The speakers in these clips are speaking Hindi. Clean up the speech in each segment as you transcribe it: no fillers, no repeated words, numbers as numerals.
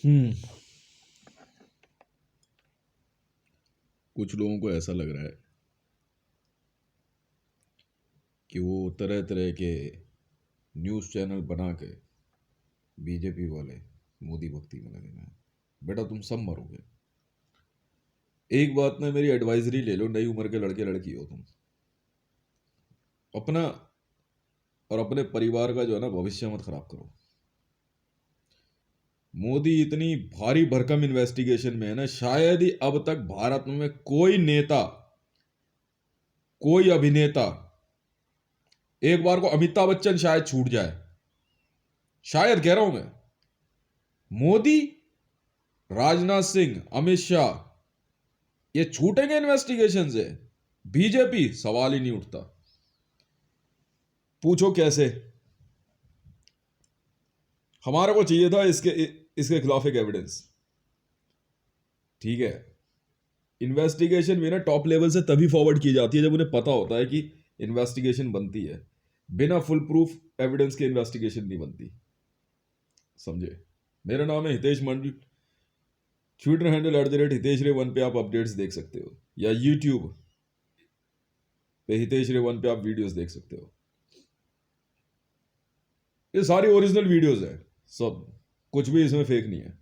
हम्म कुछ लोगों को ऐसा लग रहा है कि वो तरह तरह के न्यूज़ चैनल बना के बीजेपी वाले मोदी भक्ति में लगे हुए हैं। बेटा तुम सब मरोगे। एक बात में मेरी एडवाइजरी ले लो, नई उम्र के लड़के लड़की हो तुम, अपना और अपने परिवार का जो है ना भविष्य मत खराब करो। मोदी इतनी भारी भरकम इन्वेस्टिगेशन में है ना, शायद ही अब तक भारत में कोई नेता, कोई अभिनेता, एक बार को अमिताभ बच्चन शायद छूट जाए, शायद कह रहा हूं मैं, मोदी, राजनाथ सिंह, अमित शाह, ये छूटेंगे इन्वेस्टिगेशन से? बीजेपी सवाल ही नहीं उठता। पूछो कैसे? हमारे को चाहिए था इसके खिलाफ एक एविडेंस। ठीक है, इन्वेस्टिगेशन भी ना टॉप लेवल से तभी फॉरवर्ड की जाती है जब उन्हें पता होता है कि इन्वेस्टिगेशन बनती है। बिना फुल प्रूफ एविडेंस के इन्वेस्टिगेशन नहीं बनती। समझे? मेरा नाम है हितेश मंडल। ट्विटर हैंडल @हितेश रे1 पे आप अपडेट्स देख सकते हो, या यूट्यूब पे हितेश रे1 पे आप वीडियोस देख सकते हो। ये सारी ओरिजिनल वीडियोस है सब, कुछ भी इसमें फेक नहीं है।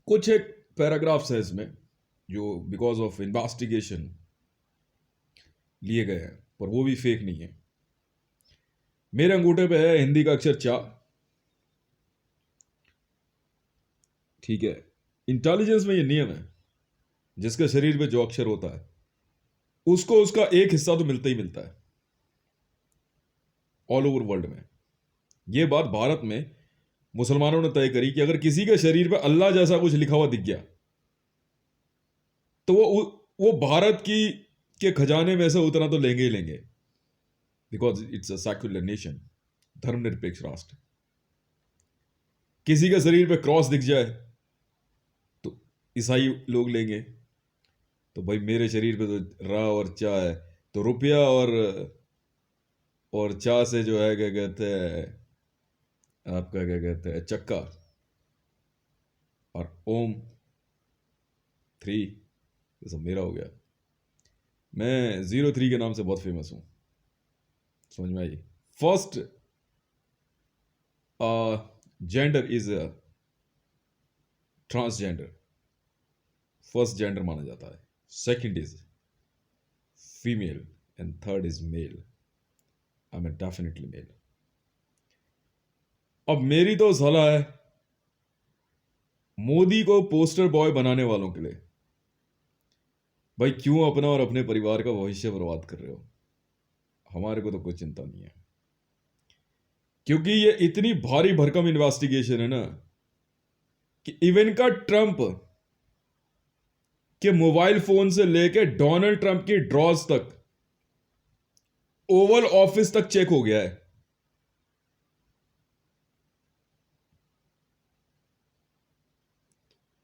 कुछ एक पैराग्राफ्स है इसमें जो बिकॉज ऑफ इन्वेस्टिगेशन लिए गए हैं, पर वो भी फेक नहीं है। मेरे अंगूठे पे है हिंदी का अक्षर चा। ठीक है, इंटेलिजेंस में ये नियम है, जिसके शरीर पे जो अक्षर होता है उसको उसका एक हिस्सा तो मिलता ही मिलता है ऑल ओवर वर्ल्ड में। ये बात भारत में मुसलमानों ने तय करी कि अगर किसी के शरीर पे अल्लाह जैसा कुछ लिखा हुआ दिख गया तो वो भारत की के खजाने में से उतना तो लेंगे ही लेंगे, because it's a secular nation, धर्मनिरपेक्ष राष्ट्र। किसी के शरीर पे क्रॉस दिख जाए तो ईसाई लोग लेंगे। तो भाई मेरे शरीर पे तो रा और चा है, तो रुपया और चा से जो है क्या कहते हैं, आपका क्या कहते हैं, चक्का, और ओम 3, ये सब मेरा हो गया। मैं 03 के नाम से बहुत फेमस हूँ। समझ में आई? First gender is transgender, first gender माना जाता है। Second is female and third is male. I am definitely male. अब मेरी तो सलाह है मोदी को पोस्टर बॉय बनाने वालों के लिए, भाई क्यों अपना और अपने परिवार का भविष्य बर्बाद कर रहे हो? हमारे को तो कोई चिंता नहीं है, क्योंकि ये इतनी भारी भरकम इन्वेस्टिगेशन है ना कि इवेंका ट्रंप के मोबाइल फोन से लेके डोनाल्ड ट्रंप की ड्रॉज तक, ओवल ऑफिस तक चेक हो गया है।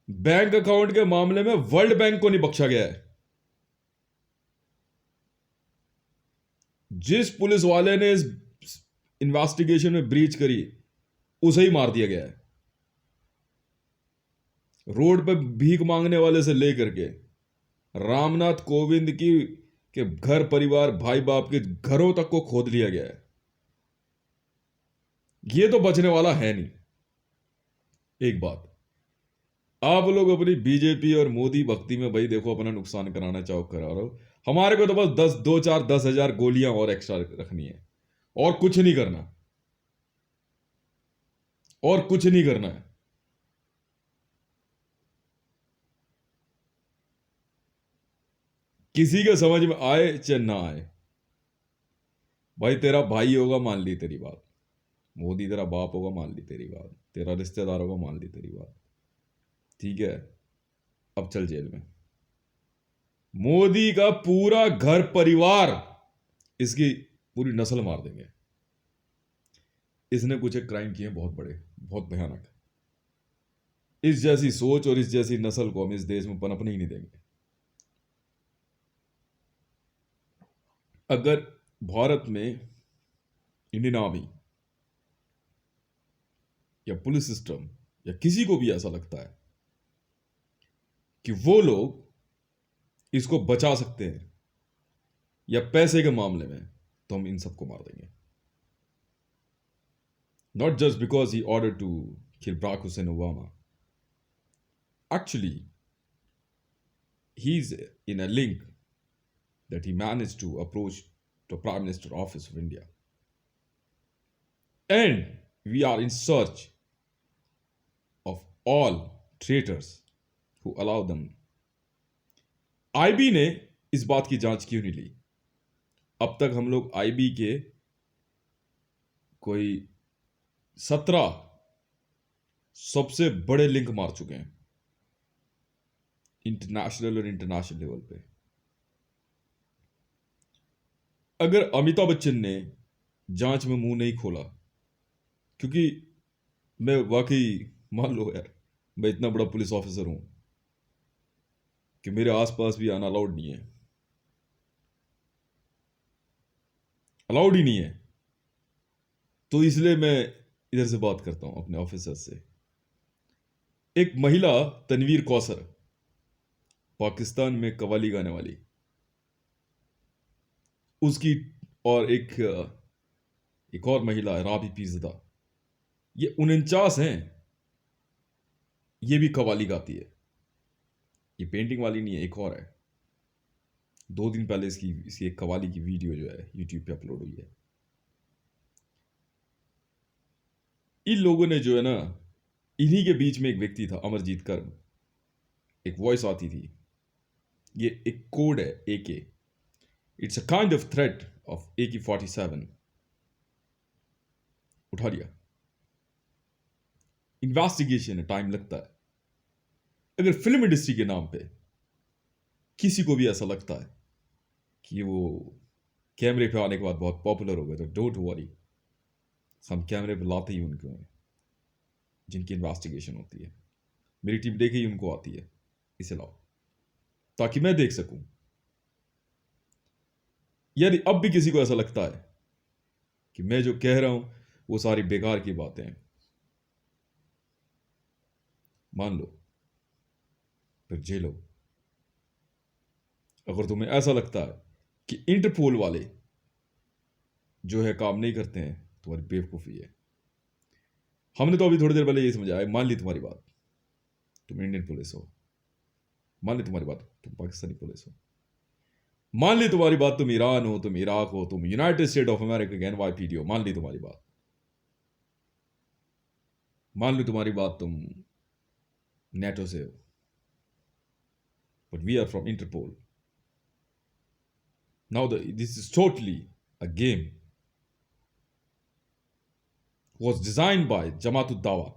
बैंक अकाउंट के मामले में वर्ल्ड बैंक को नहीं बख्शा गया है। जिस पुलिस वाले ने इस इन्वेस्टिगेशन में ब्रीच करी उसे ही मार दिया गया है। रोड पर भीख मांगने वाले से लेकर के रामनाथ कोविंद की के घर परिवार भाई बाप के घरों तक को खोद लिया गया है। ये तो बचने वाला है नहीं। एक बात, आप लोग अपनी बीजेपी और मोदी भक्ति में भाई देखो अपना नुकसान कराना चाहो करा रहे हो। हमारे को तो बस 10 गोलियां और एक्स्ट्रा रखनी है, और कुछ नहीं करना, और कुछ नहीं करना है। किसी के समझ में आए चाहे ना आए, भाई तेरा भाई होगा मान ली तेरी बात, मोदी तेरा बाप होगा मान ली तेरी बात, तेरा रिश्तेदार होगा मान ली तेरी बात, ठीक है, अब चल जेल में। मोदी का पूरा घर परिवार, इसकी पूरी नस्ल मार देंगे। इसने कुछ एक क्राइम किए बहुत बड़े, बहुत भयानक। इस जैसी सोच और इस जैसी नस्ल को हम इस देश में पनपने ही नहीं देंगे। अगर भारत में इंडियन आर्मी या पुलिस सिस्टम या किसी को भी ऐसा लगता है कि वो लोग इसको बचा सकते हैं या पैसे के मामले में, तो हम इन सबको मार देंगे. Not just because he ordered to kill Barack Hussein Obama. Actually, he's in a link that he managed to approach the Prime Minister Office of India. And we are in search of all traitors who allow them. IB ने इस बात की जांच क्यों नहीं ली? अब तक हम लोग आईबी के कोई 17 सबसे बड़े लिंक मार चुके हैं इंटरनेशनल और इंटरनेशनल लेवल पे. अगर अमिताभ बच्चन ने जांच में मुंह नहीं खोला, क्योंकि मैं वाकई, मान लो यार, मैं इतना बड़ा पुलिस ऑफिसर हूं कि मेरे आसपास भी आना अलाउड नहीं है, अलाउड ही नहीं है. तो इसलिए मैं इधर से बात करता हूं अपने ऑफिसर से. एक महिला तनवीर कौसर, पाकिस्तान में कवाली गाने वाली, उसकी, और एक और महिला है राबी पीज़दा, ये 49 हैं. ये भी कवाली गाती है. ये पेंटिंग वाली नहीं है, एक और है. 2 दिन पहले इसकी एक कवाली की वीडियो जो है यूट्यूब पे अपलोड हुई है. इन लोगों ने जो है ना, इन्हीं के बीच में एक व्यक्ति था अमरजीत कर्म, एक वॉइस आती थी, ये एक कोड है AK. It's a kind of threat of AK-47. उठा लिया. इन्वेस्टिगेशन है, टाइम लगता है. अगर फिल्म इंडस्ट्री के नाम पे किसी को भी ऐसा लगता है कि वो कैमरे पे आने के बाद बहुत पॉपुलर हो गए, तो डोंट वरी, हम कैमरे पे लाते ही उनको हैं जिनकी इन्वेस्टिगेशन होती है. मेरी टीम देखे ही उनको आती है, इसे लाओ ताकि मैं देख सकूं. यदि अब भी किसी को ऐसा लगता है कि मैं जो कह रहा हूं वो सारी बेकार की बातें हैं, मान लो, फिर जेलो. अगर तुम्हें ऐसा लगता है कि इंटरपोल वाले जो है काम नहीं करते हैं, तुम्हारी बेवकूफ़ी है. हमने तो अभी थोड़ी देर पहले ये समझाया. मान ली तुम्हारी बात, तुम इंडियन पुलिस हो. मान ली तुम्हारी बात, तुम पाकिस्तानी पुलिस हो. मान ली तुम्हारी बात, तुम ईरान हो, तुम इराक हो, तुम यूनाइटेड स्टेट ऑफ अमेरिका के NYPD हो. मान ली तुम्हारी बात. मान ली तुम्हारी बात, तुम नेटो से हो. But we are from Interpol. Now this is totally a game was designed by Jamaat ud-Dawa,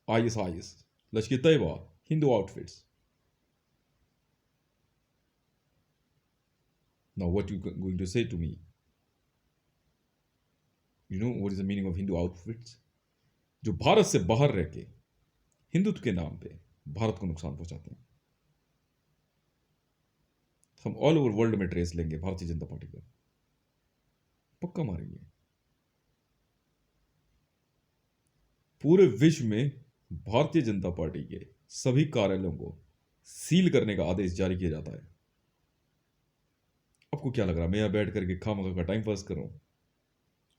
ISIS, Lashkar-e-Taiba, Hindu outfits. Now what you going to say to me? You know what is the meaning of Hindu outfits? जो भारत से बाहर रह के हिंदुत्व के नाम पे भारत को नुकसान पहुंचाते हैं. हम ऑल ओवर वर्ल्ड में ट्रेस लेंगे भारतीय जनता पार्टी को, पक्का मारेंगे. पूरे विश्व में भारतीय जनता पार्टी के सभी कार्यालयों को सील करने का आदेश जारी किया जाता है. आपको क्या लग रहा है मैं यहां बैठ करके खामखा का टाइम पास कर रहा हूं?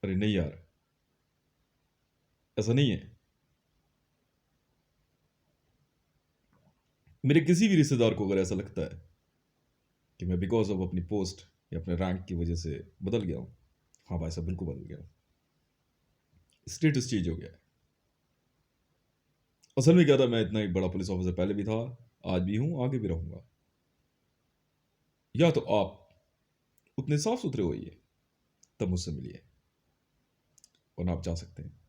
अरे नहीं यार, ऐसा नहीं है. मेरे किसी भी रिश्तेदार को अगर ऐसा लगता है कि मैं बिकॉज ऑफ अपनी पोस्ट या अपने रैंक की वजह से बदल गया हूं, हाँ भाई साहब, बिल्कुल बदल गया हूं. स्टेटस चेंज हो गया है. असल में क्या था, मैं इतना ही बड़ा पुलिस ऑफिसर पहले भी था, आज भी हूं, आगे भी रहूंगा. या तो आप उतने साफ सुथरे होइए तब मुझसे मिलिए, और आप जा सकते हैं.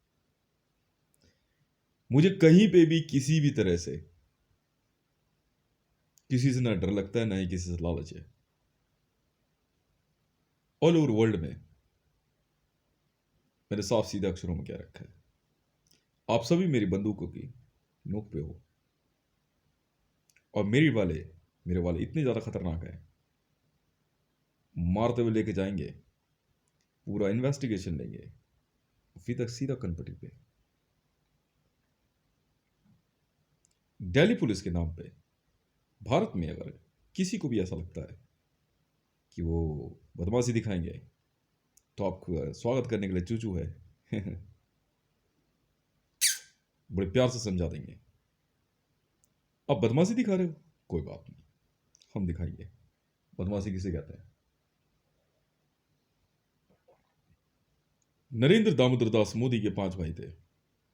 मुझे कहीं पे भी किसी भी तरह से किसी से ना डर लगता है, ना ही किसी से लालच है. ऑल ओवर वर्ल्ड में मैंने साफ सीधे अक्षरों में क्या रखा है, आप सभी मेरी बंदूकों की नोक पे हो, और मेरे वाले इतने ज्यादा खतरनाक है, मारते हुए लेके जाएंगे, पूरा इन्वेस्टिगेशन लेंगे, फिर तक सीधा कनपटी पे. दिल्ली पुलिस के नाम पे भारत में अगर किसी को भी ऐसा लगता है कि वो बदमाशी दिखाएंगे तो आपको स्वागत करने के लिए चूचू है। बड़े प्यार से समझा देंगे। आप बदमाशी दिखा रहे हो, कोई बात नहीं, हम दिखाएंगे बदमाशी किसे कहते हैं। नरेंद्र दामोदर दास मोदी के 5 भाई थे,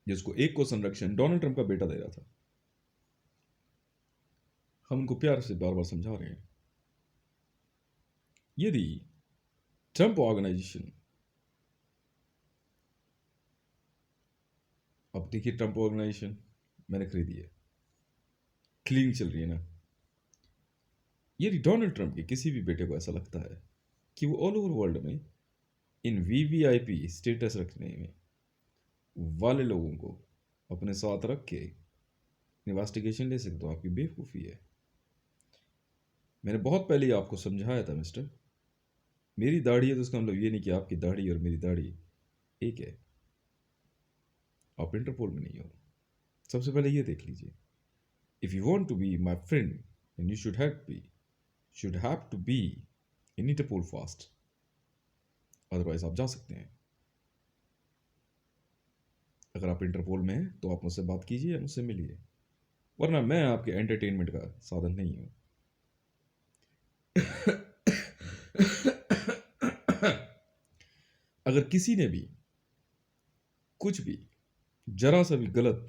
जिसको एक को संरक्षण डोनाल्ड ट्रंप का बेटा दे रहा था। हम उनको प्यार से बार बार समझा रहे हैं, यदि ट्रंप ऑर्गेनाइजेशन, अब देखिए ट्रंप ऑर्गेनाइजेशन मैंने खरीदी है, क्लीनिंग चल रही है ना, यदि डोनाल्ड ट्रंप के किसी भी बेटे को ऐसा लगता है कि वो ऑल ओवर वर्ल्ड में इन वीवीआईपी स्टेटस रखने में वाले लोगों को अपने साथ रख के इन्वेस्टिगेशन ले सकते, तो आपकी बेवकूफ़ी है। मैंने बहुत पहले ही आपको समझाया था मिस्टर, मेरी दाढ़ी है तो उसका मतलब ये नहीं कि आपकी दाढ़ी और मेरी दाढ़ी एक है, आप इंटरपोल में नहीं हो। सबसे पहले ये देख लीजिए, if you want to be my friend then you should have to be in Interpol fast, otherwise आप जा सकते हैं। अगर आप इंटरपोल में हैं तो आप मुझसे बात कीजिए या मुझसे मिलिए, वरना मैं आपके एंटरटेनमेंट का साधन नहीं हूं। अगर किसी ने भी कुछ भी जरा सा भी गलत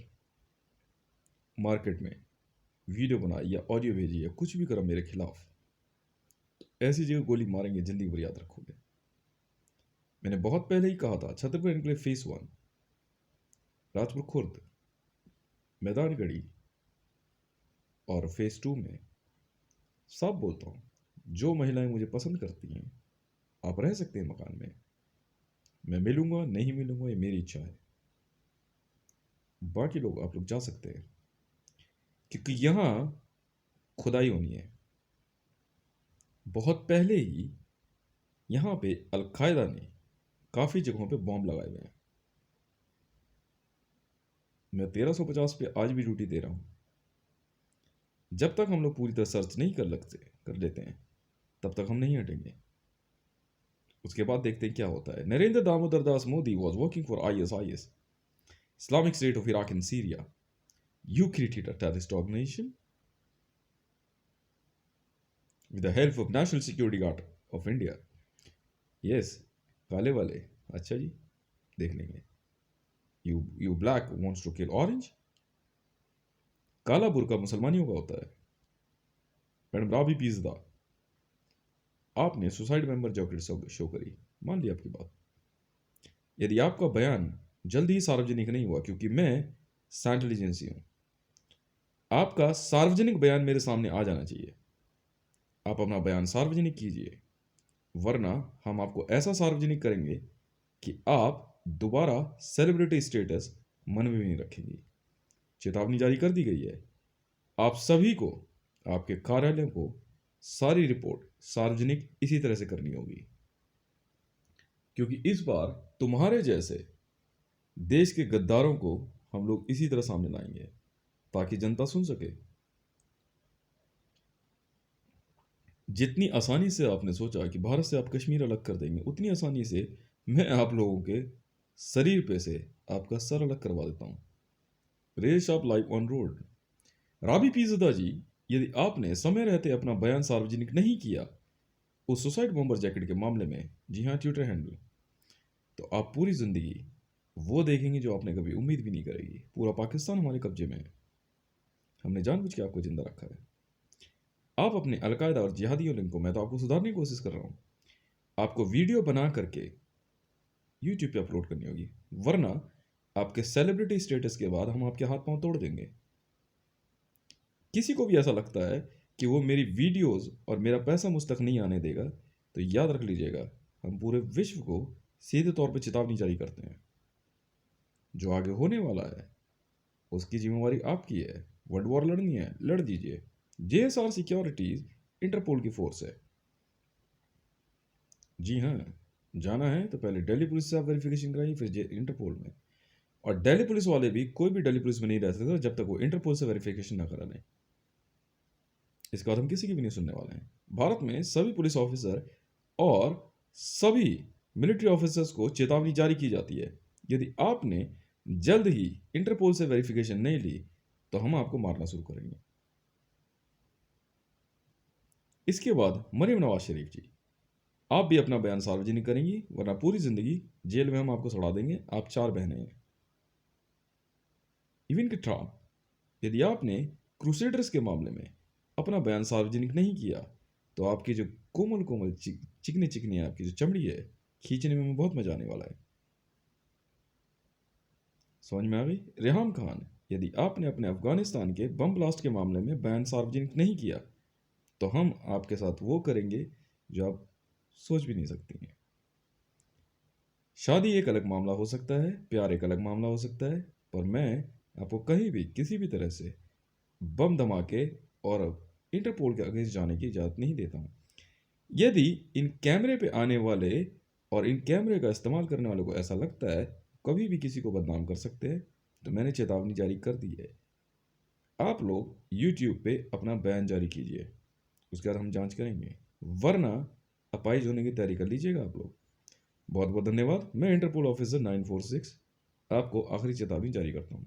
मार्केट में वीडियो बनाई या ऑडियो भेजी या कुछ भी करा मेरे खिलाफ, तो ऐसी जगह गोली मारेंगे, जिंदगी भर याद रखोगे। मैंने बहुत पहले ही कहा था, छतरपुर एनक्लेव फेस 1, राजपुर खुर्द, मैदानगढ़ी और फेस 2 में साफ बोलता हूँ, जो महिलाएं मुझे पसंद करती हैं आप रह सकते हैं मकान में, मैं मिलूंगा नहीं मिलूंगा ये मेरी इच्छा है, बाकी लोग आप लोग जा सकते हैं, क्योंकि यहाँ खुदाई होनी है। बहुत पहले ही यहाँ पे अलकायदा ने काफ़ी जगहों पे बॉम्ब लगाए हुए हैं। मैं 1350 पे आज भी ड्यूटी दे रहा हूँ। जब तक हम लोग पूरी तरह सर्च नहीं कर लेते हैं तब तक हम नहीं हटेंगे। उसके बाद देखते हैं क्या होता है। Narendra Damodar Das Modi was working for ISIS, Islamic State of Iraq and Syria. You created a terrorist organization with the help of National Security Guard of India. Yes, काले वाले, अच्छा जी, देख लेंगे। You black wants to kill orange. काला बुर्का मुसलमानियों का होता है। मैडम राबी पीजदा, आपने सुसाइड मेंबर जॉकेट शो करी, मान ली आपकी बात। यदि आपका बयान जल्दी ही सार्वजनिक नहीं हुआ, क्योंकि मैं सेंट्रल एजेंसी हूं, आपका सार्वजनिक बयान मेरे सामने आ जाना चाहिए। आप अपना बयान सार्वजनिक कीजिए, वरना हम आपको ऐसा सार्वजनिक करेंगे कि आप दोबारा सेलिब्रिटी स्टेटस मन में भी नहीं रखेंगी। चेतावनी जारी कर दी गई है। आप सभी को, आपके कार्यालय को सारी रिपोर्ट सार्वजनिक इसी तरह से करनी होगी, क्योंकि इस बार तुम्हारे जैसे देश के गद्दारों को हम लोग इसी तरह सामने लाएंगे ताकि जनता सुन सके। जितनी आसानी से आपने सोचा कि भारत से आप कश्मीर अलग कर देंगे, उतनी आसानी से मैं आप लोगों के शरीर पे से आपका सर अलग करवा देता हूं। Race of life on road. Rabi Pirzada ji, यदि आपने समय रहते अपना बयान सार्वजनिक नहीं किया उस सुसाइड बॉम्बर जैकेट के मामले में, जी हाँ ट्विटर हैंडल, तो आप पूरी जिंदगी वो देखेंगे जो आपने कभी उम्मीद भी नहीं करेगी। पूरा पाकिस्तान हमारे कब्जे में है, हमने जानबूझ के आपको जिंदा रखा है। आप अपने अलकायदा और जिहादियों लिंक को, मैं तो आपको सुधारने की कोशिश कर रहा हूँ, आपको वीडियो बना करके यूट्यूब पे अपलोड करनी होगी, वरना आपके सेलिब्रिटी स्टेटस के बाद हम आपके हाथ पांव तोड़ देंगे। किसी को भी ऐसा लगता है कि वो मेरी वीडियोस और मेरा पैसा मुझ तक नहीं आने देगा, तो याद रख लीजिएगा, हम पूरे विश्व को सीधे तौर पे चेतावनी जारी करते हैं। जो आगे होने वाला है उसकी जिम्मेवारी आपकी है। वर्ल्ड वॉर लड़नी है, लड़ दीजिए। JSR सिक्योरिटीज इंटरपोल की फोर्स है। जी हाँ, जाना है तो पहले दिल्ली पुलिस से आप वेरिफिकेशन कराइए, फिर इंटरपोल में। और दिल्ली पुलिस वाले भी कोई भी दिल्ली पुलिस में नहीं रह सकता जब तक वो इंटरपोल से वेरिफिकेशन ना करा लें। इसका बात हम किसी की भी नहीं सुनने वाले हैं। भारत में सभी पुलिस ऑफिसर और सभी मिलिट्री ऑफिसर्स को चेतावनी जारी की जाती है, यदि आपने जल्द ही इंटरपोल से वेरिफिकेशन नहीं ली तो हम आपको मारना शुरू करेंगे। इसके बाद मरियम नवाज शरीफ जी, आप भी अपना बयान सार्वजनिक करेंगी वरना पूरी जिंदगी जेल में हम आपको सड़ा देंगे। आप 4 बहनें हैं। इवन के ट्रम्प, यदि आपने क्रूसेडर्स के मामले में अपना बयान सार्वजनिक नहीं किया तो आपकी जो कोमल कोमल चिकनी चिकनी आपकी जो चमड़ी है, खींचने में बहुत मजा आने वाला है। समझ में आ गई? रेहाम खान, यदि आपने अपने अफगानिस्तान के बम ब्लास्ट के मामले में बयान सार्वजनिक नहीं किया तो हम आपके साथ वो करेंगे जो आप सोच भी नहीं सकती हैं। शादी एक अलग मामला हो सकता है, प्यार एक अलग मामला हो सकता है, पर मैं आपको कहीं भी किसी भी तरह से बम धमाके और इंटरपोल के अगेंस्ट जाने की इजाज़त नहीं देता हूँ। यदि इन कैमरे पे आने वाले और इन कैमरे का इस्तेमाल करने वालों को ऐसा लगता है कभी भी किसी को बदनाम कर सकते हैं, तो मैंने चेतावनी जारी कर दी है। आप लोग यूट्यूब पे अपना बयान जारी कीजिए, उसके बाद हम जांच करेंगे, वरना अपाइज होने की तैयारी कर लीजिएगा आप लोग। बहुत बहुत धन्यवाद। मैं इंटरपोल ऑफिसर 946 आपको आखिरी चेतावनी जारी करता हूँ।